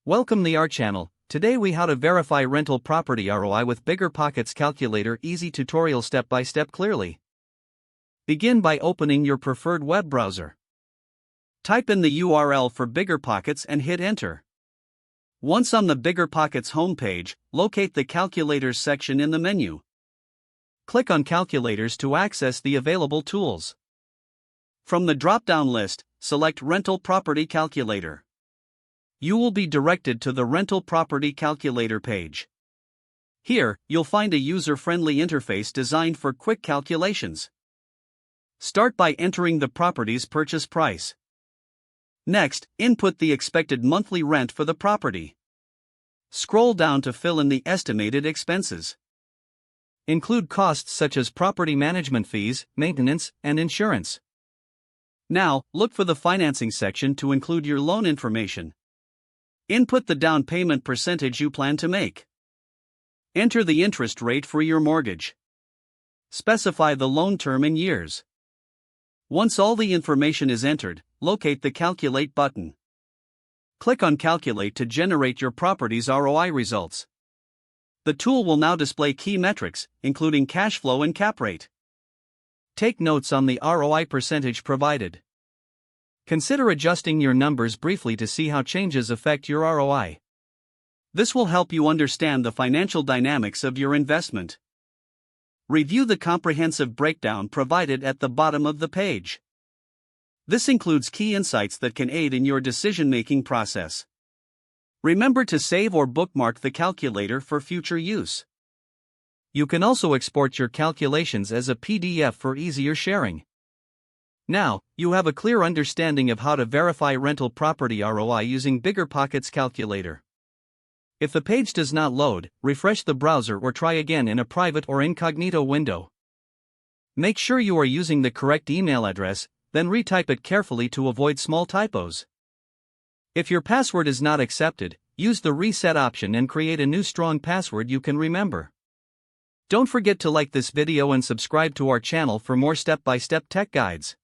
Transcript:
Welcome to our channel. Today we how to verify rental property ROI with BiggerPockets Calculator. Easy tutorial step by step clearly. Begin by opening your preferred web browser. Type in the URL for BiggerPockets and hit enter. Once on the BiggerPockets homepage, locate the Calculators section in the menu. Click on Calculators to access the available tools. From the drop-down list, select Rental Property Calculator. You will be directed to the Rental Property Calculator page. Here, you'll find a user-friendly interface designed for quick calculations. Start by entering the property's purchase price. Next, input the expected monthly rent for the property. Scroll down to fill in the estimated expenses. Include costs such as property management fees, maintenance, and insurance. Now, look for the financing section to include your loan information. Input the down payment percentage you plan to make. Enter the interest rate for your mortgage. Specify the loan term in years. Once all the information is entered, locate the Calculate button. Click on Calculate to generate your property's ROI results. The tool will now display key metrics, including cash flow and cap rate. Take notes on the ROI percentage provided. Consider adjusting your numbers briefly to see how changes affect your ROI. This will help you understand the financial dynamics of your investment. Review the comprehensive breakdown provided at the bottom of the page. This includes key insights that can aid in your decision-making process. Remember to save or bookmark the calculator for future use. You can also export your calculations as a PDF for easier sharing. Now, you have a clear understanding of how to verify rental property ROI using BiggerPockets Calculator. If the page does not load, refresh the browser or try again in a private or incognito window. Make sure you are using the correct email address, then retype it carefully to avoid small typos. If your password is not accepted, use the reset option and create a new strong password you can remember. Don't forget to like this video and subscribe to our channel for more step-by-step tech guides.